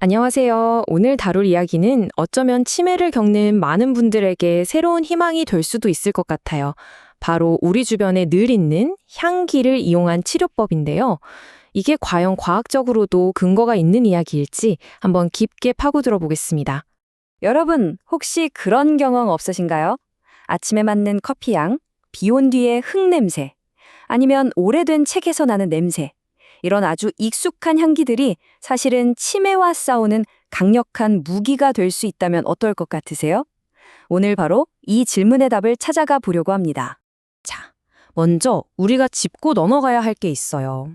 안녕하세요. 오늘 다룰 이야기는 어쩌면 치매를 겪는 많은 분들에게 새로운 희망이 될 수도 있을 것 같아요. 바로 우리 주변에 늘 있는 향기를 이용한 치료법인데요. 이게 과연 과학적으로도 근거가 있는 이야기일지 한번 깊게 파고들어 보겠습니다. 여러분, 혹시 그런 경험 없으신가요? 아침에 맞는 커피향, 비 온 뒤의 흙 냄새, 아니면 오래된 책에서 나는 냄새. 이런 아주 익숙한 향기들이 사실은 치매와 싸우는 강력한 무기가 될 수 있다면 어떨 것 같으세요? 오늘 바로 이 질문의 답을 찾아가 보려고 합니다. 자, 먼저 우리가 짚고 넘어가야 할 게 있어요.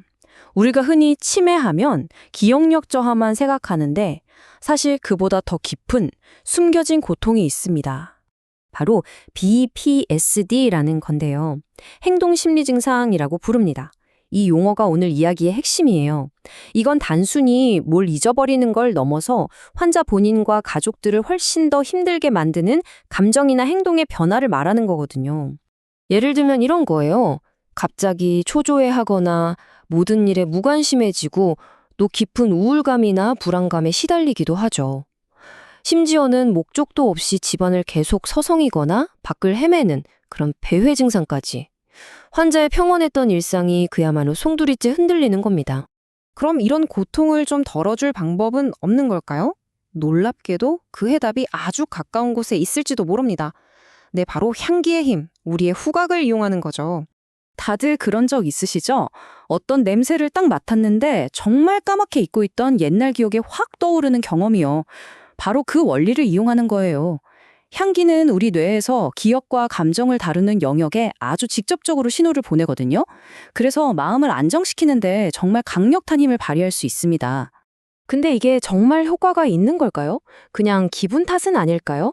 우리가 흔히 치매하면 기억력 저하만 생각하는데 사실 그보다 더 깊은 숨겨진 고통이 있습니다. 바로 BPSD라는 건데요. 행동심리 증상이라고 부릅니다. 이 용어가 오늘 이야기의 핵심이에요. 이건 단순히 뭘 잊어버리는 걸 넘어서 환자 본인과 가족들을 훨씬 더 힘들게 만드는 감정이나 행동의 변화를 말하는 거거든요. 예를 들면 이런 거예요. 갑자기 초조해하거나 모든 일에 무관심해지고 또 깊은 우울감이나 불안감에 시달리기도 하죠. 심지어는 목적도 없이 집안을 계속 서성이거나 밖을 헤매는 그런 배회 증상까지. 환자의 평온했던 일상이 그야말로 송두리째 흔들리는 겁니다. 그럼 이런 고통을 좀 덜어줄 방법은 없는 걸까요? 놀랍게도 그 해답이 아주 가까운 곳에 있을지도 모릅니다. 네, 바로 향기의 힘, 우리의 후각을 이용하는 거죠. 다들 그런 적 있으시죠? 어떤 냄새를 딱 맡았는데 정말 까맣게 잊고 있던 옛날 기억에 확 떠오르는 경험이요. 바로 그 원리를 이용하는 거예요. 향기는 우리 뇌에서 기억과 감정을 다루는 영역에 아주 직접적으로 신호를 보내거든요. 그래서 마음을 안정시키는데 정말 강력한 힘을 발휘할 수 있습니다. 근데 이게 정말 효과가 있는 걸까요? 그냥 기분 탓은 아닐까요?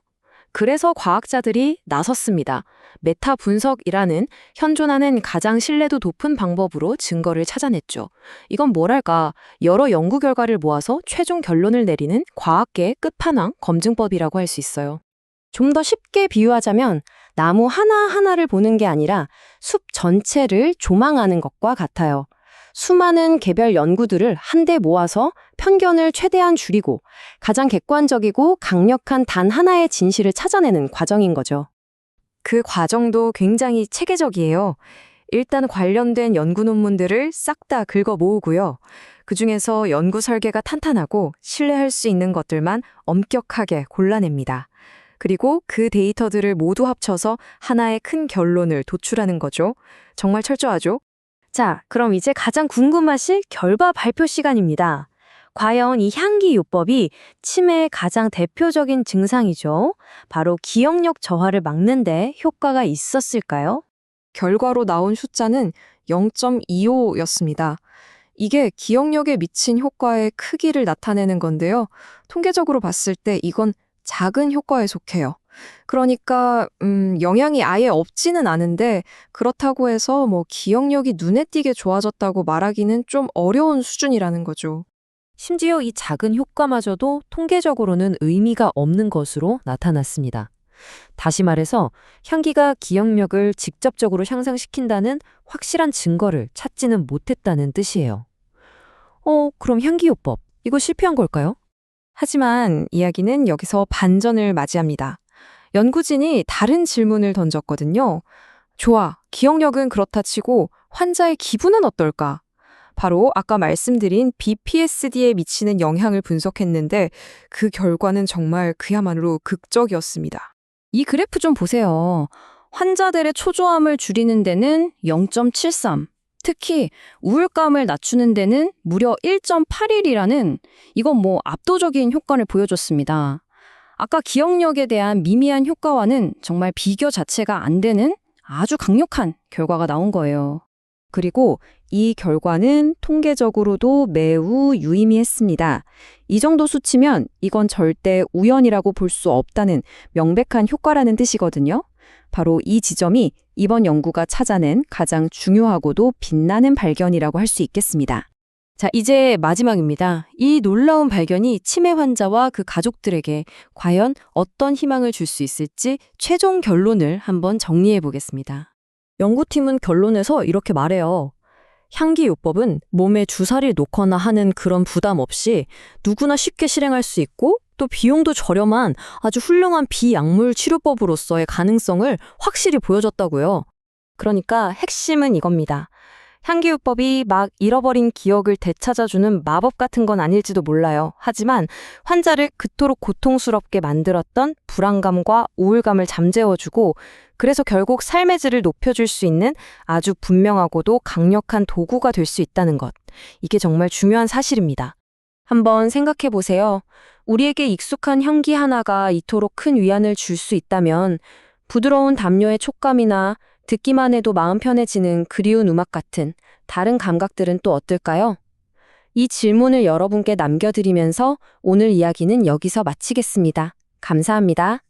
그래서 과학자들이 나섰습니다. 메타 분석이라는 현존하는 가장 신뢰도 높은 방법으로 증거를 찾아냈죠. 이건 뭐랄까, 여러 연구 결과를 모아서 최종 결론을 내리는 과학계의 끝판왕 검증법이라고 할 수 있어요. 좀 더 쉽게 비유하자면 나무 하나하나를 보는 게 아니라 숲 전체를 조망하는 것과 같아요. 수많은 개별 연구들을 한데 모아서 편견을 최대한 줄이고 가장 객관적이고 강력한 단 하나의 진실을 찾아내는 과정인 거죠. 그 과정도 굉장히 체계적이에요. 일단 관련된 연구 논문들을 싹 다 긁어 모으고요. 그중에서 연구 설계가 탄탄하고 신뢰할 수 있는 것들만 엄격하게 골라냅니다. 그리고 그 데이터들을 모두 합쳐서 하나의 큰 결론을 도출하는 거죠. 정말 철저하죠? 자, 그럼 이제 가장 궁금하실 결과 발표 시간입니다. 과연 이 향기 요법이 치매의 가장 대표적인 증상이죠. 바로 기억력 저하를 막는데 효과가 있었을까요? 결과로 나온 숫자는 0.25였습니다. 이게 기억력에 미친 효과의 크기를 나타내는 건데요. 통계적으로 봤을 때 이건 작은 효과에 속해요. 그러니까 영향이 아예 없지는 않은데 그렇다고 해서 기억력이 눈에 띄게 좋아졌다고 말하기는 좀 어려운 수준이라는 거죠. 심지어 이 작은 효과마저도 통계적으로는 의미가 없는 것으로 나타났습니다. 다시 말해서 향기가 기억력을 직접적으로 향상시킨다는 확실한 증거를 찾지는 못했다는 뜻이에요. 그럼 향기요법, 이거 실패한 걸까요? 하지만 이야기는 여기서 반전을 맞이합니다. 연구진이 다른 질문을 던졌거든요. 좋아, 기억력은 그렇다 치고 환자의 기분은 어떨까? 바로 아까 말씀드린 BPSD에 미치는 영향을 분석했는데 그 결과는 정말 그야말로 극적이었습니다. 이 그래프 좀 보세요. 환자들의 초조함을 줄이는 데는 0.73, 특히 우울감을 낮추는 데는 무려 1.81이라는 이건 압도적인 효과를 보여줬습니다. 아까 기억력에 대한 미미한 효과와는 정말 비교 자체가 안 되는 아주 강력한 결과가 나온 거예요. 그리고 이 결과는 통계적으로도 매우 유의미했습니다. 이 정도 수치면 이건 절대 우연이라고 볼 수 없다는 명백한 효과라는 뜻이거든요. 바로 이 지점이 이번 연구가 찾아낸 가장 중요하고도 빛나는 발견이라고 할 수 있겠습니다. 자, 이제 마지막입니다. 이 놀라운 발견이 치매 환자와 그 가족들에게 과연 어떤 희망을 줄 수 있을지 최종 결론을 한번 정리해 보겠습니다. 연구팀은 결론에서 이렇게 말해요. 향기요법은 몸에 주사를 놓거나 하는 그런 부담 없이 누구나 쉽게 실행할 수 있고 또 비용도 저렴한 아주 훌륭한 비약물 치료법으로서의 가능성을 확실히 보여줬다고요. 그러니까 핵심은 이겁니다. 향기요법이 막 잃어버린 기억을 되찾아주는 마법 같은 건 아닐지도 몰라요. 하지만 환자를 그토록 고통스럽게 만들었던 불안감과 우울감을 잠재워주고 그래서 결국 삶의 질을 높여줄 수 있는 아주 분명하고도 강력한 도구가 될 수 있다는 것. 이게 정말 중요한 사실입니다. 한번 생각해 보세요. 우리에게 익숙한 향기 하나가 이토록 큰 위안을 줄 수 있다면 부드러운 담요의 촉감이나 듣기만 해도 마음 편해지는 그리운 음악 같은 다른 감각들은 또 어떨까요? 이 질문을 여러분께 남겨드리면서 오늘 이야기는 여기서 마치겠습니다. 감사합니다.